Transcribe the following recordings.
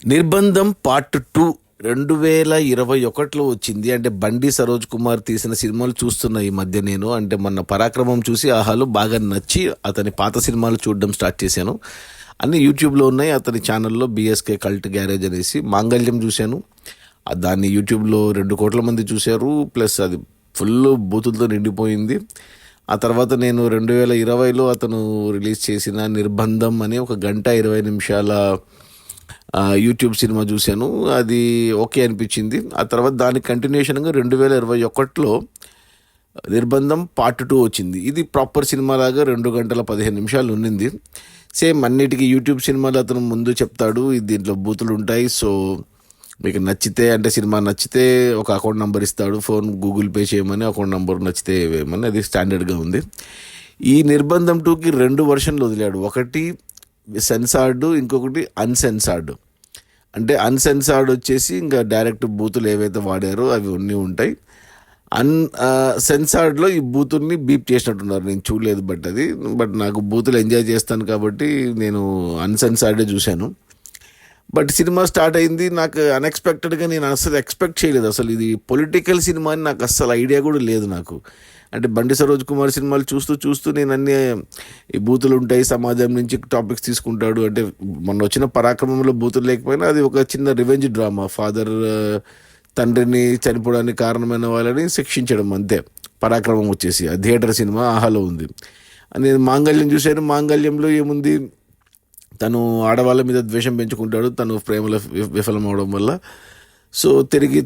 నిర్బంధం పార్ట్ 2 2021లో వచ్చింది. అంటే బండి సరోజ్ కుమార్ తీసిన సినిమాలు చూస్తున్నా ఈ మధ్య నేను. అంటే మొన్న పరాక్రమం చూసి ఆహాలు బాగా నచ్చి అతని పాత సినిమాలు చూడడం స్టార్ట్ చేశాను. అన్ని యూట్యూబ్లో ఉన్నాయి. అతని ఛానల్లో బిఎస్కే కల్ట్ గ్యారేజ్ అనేసి మాంగళ్యం చూశాను. దాన్ని యూట్యూబ్లో 2 కోట్ల మంది చూశారు. ప్లస్ అది ఫుల్ బూతులతో నిండిపోయింది. ఆ తర్వాత నేను 2020లో అతను రిలీజ్ చేసిన నిర్బంధం అనే ఒక 1:20 యూట్యూబ్ సినిమా చూశాను. అది ఓకే అనిపించింది. ఆ తర్వాత దాని కంటిన్యూషన్గా 2021లో నిర్బంధం పార్ట్ 2 వచ్చింది. ఇది ప్రాపర్ సినిమా లాగా 2 గంటల 15 నిమిషాలు ఉండింది. సేమ్ అన్నిటికీ యూట్యూబ్ సినిమాలు అతను ముందు చెప్తాడు, దీంట్లో బూతులు ఉంటాయి, సో మీకు నచ్చితే అంటే సినిమా నచ్చితే ఒక అకౌంట్ నెంబర్ ఇస్తాడు, ఫోన్ గూగుల్ పే చేయమని, అకౌంట్ నెంబర్ నచ్చితే వేయమని. అది స్టాండర్డ్గా ఉంది. ఈ నిర్బంధం 2కి 2 వర్షన్లు వదిలాడు. ఒకటి సెన్సార్డ్, ఇంకొకటి అన్సెన్సార్డ్. అంటే అన్సెన్సార్డ్ వచ్చేసి ఇంకా డైరెక్ట్ బూతులు ఏవైతే వాడారో అవి అన్నీ ఉంటాయి. సెన్సార్డ్లో ఈ బూతుల్ని బీప్ చేసినట్టున్నారు. నేను చూడలేదు బట్ నాకు బూతులు ఎంజాయ్ చేస్తాను కాబట్టి నేను అన్సెన్సార్డే చూశాను. బట్ సినిమా స్టార్ట్ అయింది. నాకు అన్ఎక్స్పెక్టెడ్గా నేను అసలు ఎక్స్పెక్ట్ చేయలేదు. అసలు ఇది పొలిటికల్ సినిమా అని నాకు అస్సలు ఐడియా కూడా లేదు నాకు. అంటే బండి సరోజ్ కుమార్ సినిమాలు చూస్తూ నేను అన్నీ ఈ బూతులు ఉంటాయి, సమాజం నుంచి టాపిక్స్ తీసుకుంటాడు. అంటే మొన్న వచ్చిన పరాక్రమంలో బూతులు లేకపోయినా అది ఒక చిన్న రివెంజ్ డ్రామా. ఫాదర్ తండ్రిని చనిపోవడానికి కారణమైన వాళ్ళని శిక్షించడం అంతే. పరాక్రమం వచ్చేసి ఆ థియేటర్ సినిమా ఆహాలో ఉంది. నేను మాంగళ్యం చూశాను. మాంగళ్యంలో ఏముంది, తను ఆడవాళ్ళ మీద ద్వేషం పెంచుకుంటాడు, తను ప్రేమలో విఫలం అవడం వల్ల. సో తిరిగి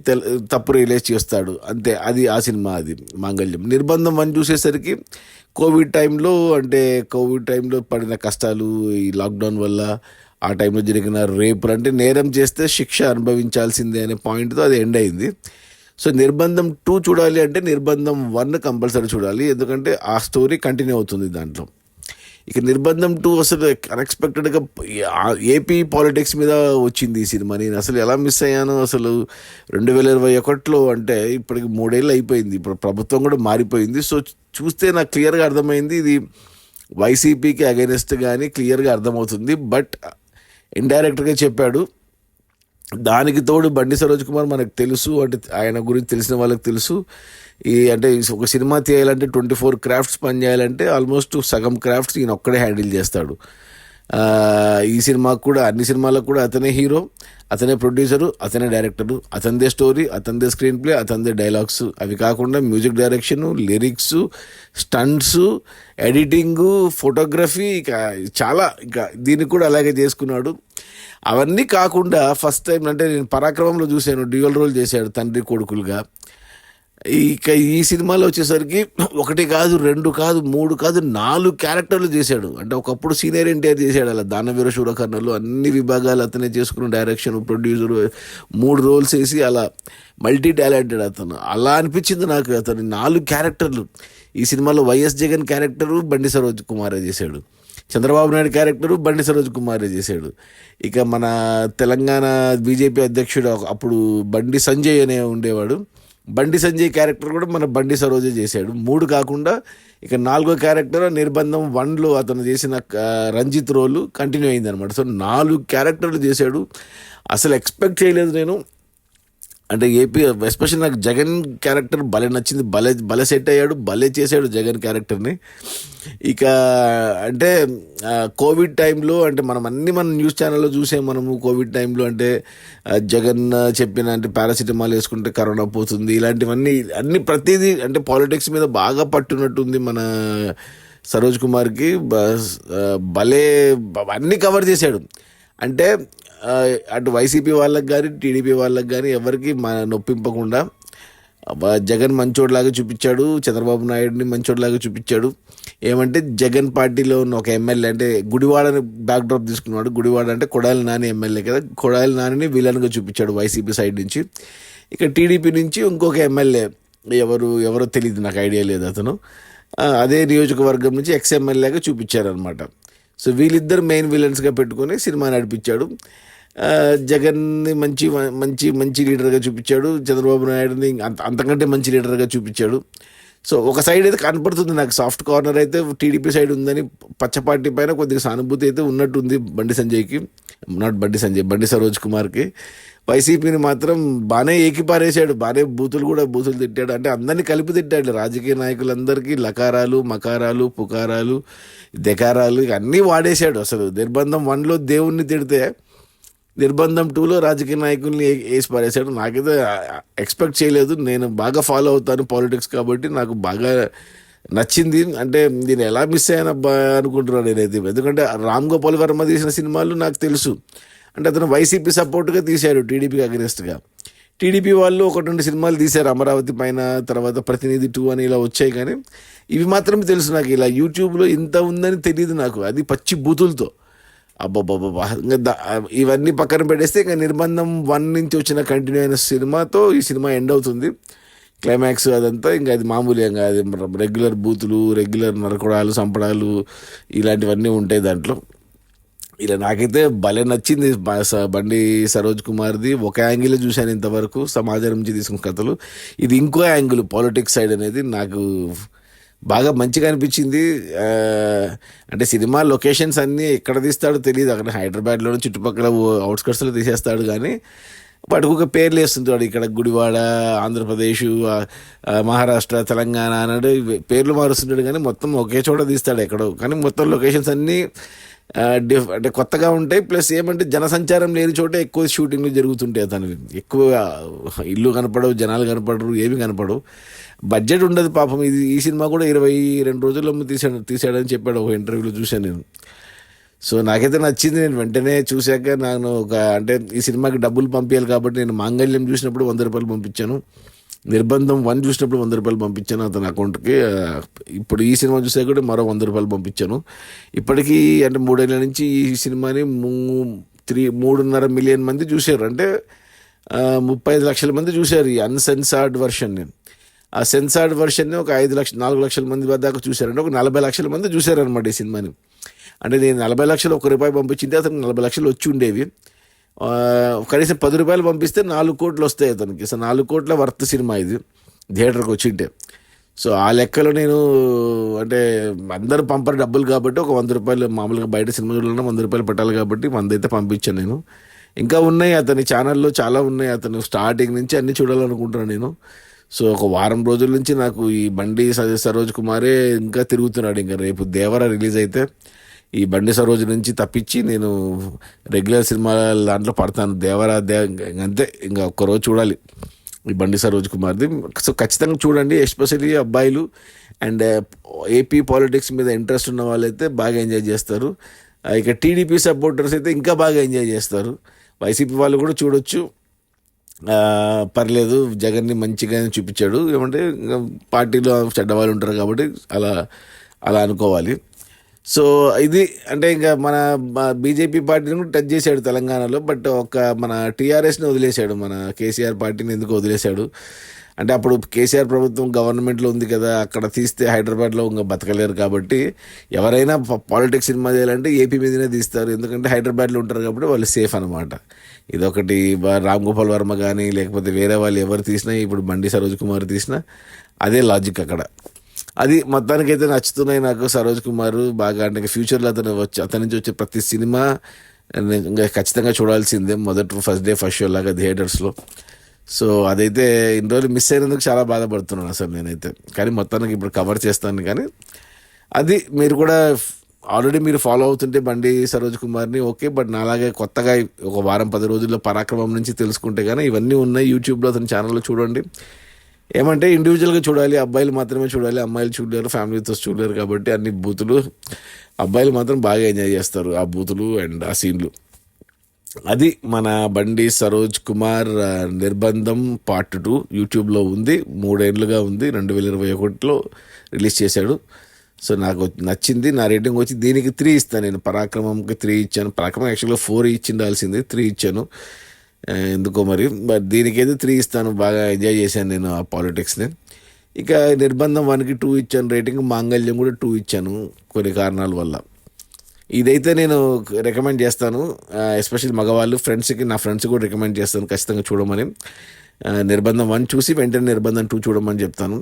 తప్పు రియలైజ్ చేస్తాడు, అంతే. అది ఆ సినిమా, అది మాంగళ్యం. నిర్బంధం 1 చూసేసరికి కోవిడ్ టైంలో పడిన కష్టాలు, ఈ లాక్డౌన్ వల్ల ఆ టైంలో జరిగిన రేపులు, అంటే నేరం చేస్తే శిక్ష అనుభవించాల్సిందే అనే పాయింట్తో అది ఎండ్ అయింది. సో నిర్బంధం 2 చూడాలి అంటే నిర్బంధం 1 కంపల్సరీ చూడాలి, ఎందుకంటే ఆ స్టోరీ కంటిన్యూ అవుతుంది దాంట్లో. ఇక నిర్బంధం 2 అసలు అన్ఎక్స్పెక్టెడ్గా ఏపీ పాలిటిక్స్ మీద వచ్చింది ఈ సినిమా. నేను అసలు ఎలా మిస్ అయ్యాను అసలు. 2021లో అంటే ఇప్పటికి 3 ఏళ్ళు అయిపోయింది. ఇప్పుడు ప్రభుత్వం కూడా మారిపోయింది. సో చూస్తే నాకు క్లియర్గా అర్థమైంది ఇది వైసీపీకి అగైనెస్ట్ కానీ క్లియర్గా అర్థమవుతుంది. బట్ ఇండైరెక్ట్గా చెప్పాడు. దానికి తోడు బండి సరోజ్ కుమార్ మనకు తెలుసు, అంటే ఆయన గురించి తెలిసిన వాళ్ళకి తెలుసు. అంటే ఒక సినిమా తీయాలంటే 24 క్రాఫ్ట్స్ పని చేయాలంటే ఆల్మోస్ట్ సగం క్రాఫ్ట్స్ ఈయన ఒక్కడే హ్యాండిల్ చేస్తాడు. ఈ సినిమాకు కూడా, అన్ని సినిమాలకు కూడా అతనే హీరో, అతనే ప్రొడ్యూసరు, అతనే డైరెక్టరు, అతనిదే స్టోరీ, అతనిదే స్క్రీన్ ప్లే, అతనిదే డైలాగ్స్. అవి కాకుండా music direction, lyrics, stunts, editing, photography, ఇక చాలా, ఇంకా దీన్ని కూడా అలాగే చేసుకున్నాడు. అవన్నీ కాకుండా ఫస్ట్ టైం అంటే నేను పరాక్రమంలో చూశాను, డ్యూయల్ రోల్ చేశాడు తండ్రి కొడుకులుగా. ఇక ఈ సినిమాలో వచ్చేసరికి 1 కాదు, 2 కాదు, 3 కాదు, 4 క్యారెక్టర్లు చేశాడు. అంటే ఒకప్పుడు సీనియర్ ఎన్టీఆర్ చేశాడు అలా దానవీర శూరకర్ణలు, అన్ని విభాగాలు అతనే చేసుకున్న, డైరెక్షన్, ప్రొడ్యూసరు, 3 రోల్స్ వేసి అలా మల్టీ టాలెంటెడ్ అతను. అలా అనిపించింది నాకు. అతను 4 క్యారెక్టర్లు ఈ సినిమాలో. వైఎస్ జగన్ క్యారెక్టరు బండి సరోజ్ కుమారే చేశాడు, చంద్రబాబు నాయుడు క్యారెక్టరు బండి సరోజ్ కుమారే చేశాడు. ఇక మన తెలంగాణ బీజేపీ అధ్యక్షుడు అప్పుడు బండి సంజయ్ అనే ఉండేవాడు, బండి సంజయ్ క్యారెక్టర్ కూడా మన బండి సరోజే చేశాడు. 3 కాకుండా ఇక 4వ క్యారెక్టర్ నిర్బంధం 1లో అతను చేసిన రంజిత్ రోలు కంటిన్యూ అయిందనమాట. సో 4 క్యారెక్టర్లు చేశాడు. అసలు ఎక్స్పెక్ట్ చేయలేదు నేను. అంటే ఏపీ ఎస్పెషల్లీ నాకు జగన్ క్యారెక్టర్ భలే నచ్చింది, భలే సెట్ అయ్యాడు, భలే చేశాడు జగన్ క్యారెక్టర్ని. ఇక అంటే కోవిడ్ టైంలో అంటే మన న్యూస్ ఛానల్లో చూసాం మనము. కోవిడ్ టైంలో అంటే జగన్ చెప్పిన అంటే పారాసిటమాల్ వేసుకుంటే కరోనా పోతుంది, ఇలాంటివన్నీ అన్ని ప్రతిదీ అంటే పాలిటిక్స్ మీద బాగా పట్టున్నట్టుంది మన సరోజ్ కుమార్కి. భలే అన్నీ కవర్ చేశాడు. అంటే అటు వైసీపీ వాళ్ళకి కానీ టీడీపీ వాళ్ళకి కానీ ఎవరికి నొప్పింపకుండా జగన్ మంచోడిలాగా చూపించాడు, చంద్రబాబు నాయుడిని మంచోడిలాగా చూపించాడు. ఏమంటే జగన్ పార్టీలో ఉన్న ఒక ఎమ్మెల్యే, అంటే గుడివాడని బ్యాక్డ్రాప్ తీసుకున్నాడు. గుడివాడ అంటే కొడాలి నాని ఎమ్మెల్యే కదా, కొడాలి నానిని విలన్గా చూపించాడు వైసీపీ సైడ్ నుంచి. ఇక టీడీపీ నుంచి ఇంకొక ఎమ్మెల్యే ఎవరో తెలియదు, నాకు ఐడియా లేదు. అతను అదే నియోజకవర్గం నుంచి ఎక్స్ ఎమ్మెల్యేగా చూపించారనమాట. సో వీళ్ళిద్దరు మెయిన్ విలన్స్గా పెట్టుకొని సినిమా నడిపించాడు. జగన్ని మంచి మంచి మంచి లీడర్గా చూపించాడు, చంద్రబాబు నాయుడుని అంతకంటే మంచి లీడర్గా చూపించాడు. సో ఒక సైడ్ అయితే కనపడుతుంది నాకు, సాఫ్ట్ కార్నర్ అయితే టీడీపీ సైడ్ ఉందని, పచ్చ పార్టీ పైన కొద్దిగా సానుభూతి అయితే ఉన్నట్టుంది బండి సంజయ్కి, నాట్ బండి సంజయ్, బండి సరోజ్ కుమార్కి. వైసీపీని మాత్రం బాగానే ఏకిపారేశాడు, బాగానే బూతులు తిట్టాడు, అంటే అందరినీ కలిపి తిట్టాడు. రాజకీయ నాయకులందరికీ లకారాలు, మకారాలు, పుకారాలు, దెకారాలు అన్నీ వాడేశాడు. అసలు నిర్బంధం 1లో దేవుణ్ణి తిడితే నిర్బంధం 2లో రాజకీయ నాయకుల్ని వేసి పారేశాడు. నాకైతే ఎక్స్పెక్ట్ చేయలేదు. నేను బాగా ఫాలో అవుతాను పాలిటిక్స్ కాబట్టి నాకు బాగా నచ్చింది. అంటే నేను ఎలా మిస్ అయ్యానబ్బా అనుకుంటున్నాను నేనైతే. ఎందుకంటే రామ్ గోపాల్ వర్మ తీసిన సినిమాలు నాకు తెలుసు, అంటే అతను వైసీపీ సపోర్ట్గా తీశారు టీడీపీకి అగెనిస్ట్గా. టీడీపీ వాళ్ళు 1-2 సినిమాలు తీశారు అమరావతి పైన, తర్వాత ప్రతినిధి 2 అని ఇలా వచ్చాయి, కానీ ఇవి మాత్రం తెలుసు నాకు. ఇలా యూట్యూబ్లో ఇంత ఉందని తెలియదు నాకు, అది పచ్చి బూతులతో. అబ్బబ్బబ్బా, ఇంకా ఇవన్నీ పక్కన పెట్టేస్తే ఇంకా నిర్బంధం 1 నుంచి వచ్చిన కంటిన్యూ అయిన సినిమాతో ఈ సినిమా ఎండ్ అవుతుంది. క్లైమాక్స్ అదంతా ఇంకా అది మామూలు, ఇంకా అది రెగ్యులర్ బూతులు, రెగ్యులర్ నరకడాలు, చంపడాలు ఇలాంటివన్నీ ఉంటాయి దాంట్లో. ఇలా నాకైతే భలే నచ్చింది బండి సరోజ్ కుమార్ది. ఒక యాంగిల్ చూశాను ఇంతవరకు, సమాజం నుంచి తీసుకున్న కథలు. ఇది ఇంకో యాంగిల్, పాలిటిక్స్ సైడ్ అనేది నాకు బాగా మంచిగా అనిపించింది. అంటే సినిమా లొకేషన్స్ అన్నీ ఎక్కడ తీస్తాడో తెలియదు, అక్కడ హైదరాబాద్లో చుట్టుపక్కల అవుట్స్కట్స్లో తీసేస్తాడు, కానీ వాటికి ఒక పేర్లు వేస్తుంటాడు. ఇక్కడ గుడివాడ, ఆంధ్రప్రదేశ్, మహారాష్ట్ర, తెలంగాణ అన్నాడు పేర్లు మారుస్తుంటాడు, కానీ మొత్తం ఒకే చోట తీస్తాడు ఎక్కడో. కానీ మొత్తం లొకేషన్స్ అన్నీ అంటే కొత్తగా ఉంటాయి. ప్లస్ ఏమంటే జనసంచారం లేని చోట ఎక్కువ షూటింగ్లు జరుగుతుంటాయి. అతనికి ఎక్కువ ఇల్లు కనపడవు, జనాలు కనపడరు, ఏమి కనపడవు, బడ్జెట్ ఉండదు పాపం. ఈ సినిమా కూడా 22 రోజుల్లో తీసాడని చెప్పాడు ఒక ఇంటర్వ్యూలో చూశాను నేను. సో నాకైతే నచ్చింది. నేను వెంటనే చూశాక నాకు అంటే ఈ సినిమాకి డబ్బులు పంపించాలి కాబట్టి నేను మాంగళ్యం చూసినప్పుడు 100 రూపాయలు పంపించాను, నిర్బంధం 1 చూసినప్పుడు 100 రూపాయలు పంపించాను అతని అకౌంట్కి. ఇప్పుడు ఈ సినిమా చూసాక కూడా మరో 100 రూపాయలు పంపించాను. ఇప్పటికీ అంటే 3 ఏళ్ళ నుంచి ఈ సినిమాని 3.5 మిలియన్ మంది చూశారు, అంటే 35 లక్షల మంది చూశారు ఈ అన్సెన్సార్డ్ వర్షన్ని. ఆ సెన్సార్డ్ వర్షన్ని ఒక 4 లక్షల మంది దాకా చూశారంటే ఒక 40 లక్షల మంది చూశారనమాట ఈ సినిమాని. అంటే నేను 40 లక్షలు ₹1 పంపించింది, అతనికి 40 లక్షలు వచ్చి ఉండేవి. కనీసం ₹10 పంపిస్తే 4 కోట్లు వస్తాయి అతనికి. సో 4 కోట్ల వర్త్ సినిమా ఇది థియేటర్కి వచ్చింటే. సో ఆ లెక్కలో నేను అంటే అందరూ పంపరు డబ్బులు కాబట్టి ఒక ₹100 మామూలుగా బయట సినిమా చూడాలన్నా ₹100 పెట్టాలి కాబట్టి 100 అయితే పంపించాను నేను. ఇంకా ఉన్నాయి అతని ఛానల్లో చాలా ఉన్నాయి, అతను స్టార్టింగ్ నుంచి అన్నీ చూడాలనుకుంటున్నాను నేను. సో ఒక వారం రోజుల నుంచి నాకు ఈ బండి సరోజ్ కుమారే ఇంకా తిరుగుతున్నాడు. ఇంకా రేపు దేవర రిలీజ్ అయితే ఈ బండి సరోజ్ నుంచి తప్పించి నేను రెగ్యులర్ సినిమా దాంట్లో పడతాను. అంతే, ఇంకా ఒక్కరోజు చూడాలి ఈ బండి సరోజ్ కుమార్ది. సో ఖచ్చితంగా చూడండి, ఎస్పెషల్లీ అబ్బాయిలు అండ్ ఏపీ పాలిటిక్స్ మీద ఇంట్రెస్ట్ ఉన్న వాళ్ళైతే బాగా ఎంజాయ్ చేస్తారు. ఇక టీడీపీ సపోర్టర్స్ అయితే ఇంకా బాగా ఎంజాయ్ చేస్తారు. వైసీపీ వాళ్ళు కూడా చూడొచ్చు, పర్లేదు, జగన్ని మంచిగానే చూపించాడు. ఏమంటే పార్టీలో చెడ్డవాళ్ళు ఉంటారు కాబట్టి అలా అనుకోవాలి. సో ఇది అంటే ఇంకా మన బీజేపీ పార్టీని కూడా టచ్ చేశాడు తెలంగాణలో, బట్ మన టీఆర్ఎస్ని వదిలేశాడు, మన కేసీఆర్ పార్టీని ఎందుకు వదిలేశాడు అంటే అప్పుడు కేసీఆర్ ప్రభుత్వం గవర్నమెంట్లో ఉంది కదా, అక్కడ తీస్తే హైదరాబాద్లో ఇంకా బతకలేరు కాబట్టి ఎవరైనా పాలిటిక్స్ సినిమా చేయాలంటే ఏపీ మీదనే తీస్తారు, ఎందుకంటే హైదరాబాద్లో ఉంటారు కాబట్టి వాళ్ళు సేఫ్ అనమాట. ఇదొకటి. రామ్ గోపాల్ వర్మ కానీ లేకపోతే వేరే వాళ్ళు ఎవరు తీసినా, ఇప్పుడు బండి సరోజ్ కుమార్ తీసినా అదే లాజిక్ అక్కడ. అది మొత్తానికైతే నచ్చుతున్నాయి నాకు సరోజ్ కుమార్ బాగా. అంటే ఫ్యూచర్లో అతని నుంచి వచ్చే ప్రతి సినిమా ఇంకా ఖచ్చితంగా చూడాల్సిందే, ఫస్ట్ డే ఫస్ట్ షో లాగా థియేటర్స్లో. సో అదైతే ఇన్ని రోజులు మిస్ అయినందుకు చాలా బాధపడుతున్నాను అసలు నేనైతే. కానీ మొత్తానికి ఇప్పుడు కవర్ చేస్తాను. కానీ అది మీరు కూడా ఆల్రెడీ మీరు ఫాలో అవుతుంటే బండి సరోజ్ కుమార్ని ఓకే, బట్ నాలాగే కొత్తగా ఒక వారం 10 రోజుల్లో పరాక్రమం నుంచి తెలుసుకుంటే కానీ ఇవన్నీ ఉన్నాయి యూట్యూబ్లో, అతని ఛానల్లో చూడండి. ఏమంటే ఇండివిజువల్గా చూడాలి, అబ్బాయిలు మాత్రమే చూడాలి, అమ్మాయిలు చూడలేరు, ఫ్యామిలీతో చూడలేరు కాబట్టి అన్ని బూతులు. అబ్బాయిలు మాత్రం బాగా ఎంజాయ్ చేస్తారు ఆ బూతులు అండ్ ఆ సీన్లు. అది మన బండి సరోజ్ కుమార్ నిర్బంధం పార్ట్ 2 యూట్యూబ్లో ఉంది. 3 ఏళ్ళుగా ఉంది, 2021లో రిలీజ్ చేశాడు. సో నాకు నచ్చింది. నా రేటింగ్ వచ్చి దీనికి 3 ఇస్తాను నేను. పరాక్రమంకి 3 ఇచ్చాను. పరాక్రమం యాక్చువల్గా 4 ఇచ్చిండాల్సింది, 3 ఇచ్చాను ఎందుకో మరి. బట్ దీనికైతే 3 ఇస్తాను. బాగా ఎంజాయ్ చేశాను నేను ఆ పాలిటిక్స్ని. ఇక నిర్బంధం 1కి 2 ఇచ్చాను రేటింగ్. మాంగళ్యం కూడా 2 ఇచ్చాను కొన్ని కారణాల వల్ల. ఇదైతే నేను రికమెండ్ చేస్తాను, ఎస్పెషల్లీ మగవాళ్ళు నా ఫ్రెండ్స్ కూడా రికమెండ్ చేస్తాను ఖచ్చితంగా చూడమని. నిర్బంధం 1 చూసి వెంటనే నిర్బంధం 2 చూడమని చెప్తాను.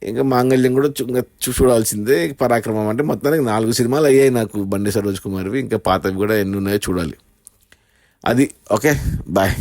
ఇంకా మాంగళ్యం కూడా ఇంకా చూడాల్సిందే. పరాక్రమం అంటే మొత్తానికి 4 సినిమాలు అయ్యాయి నాకు బండి సరోజ్ కుమార్వి. ఇంకా పాతవి కూడా ఎన్ని ఉన్నాయో చూడాలి. అది ఓకే. బాయ్.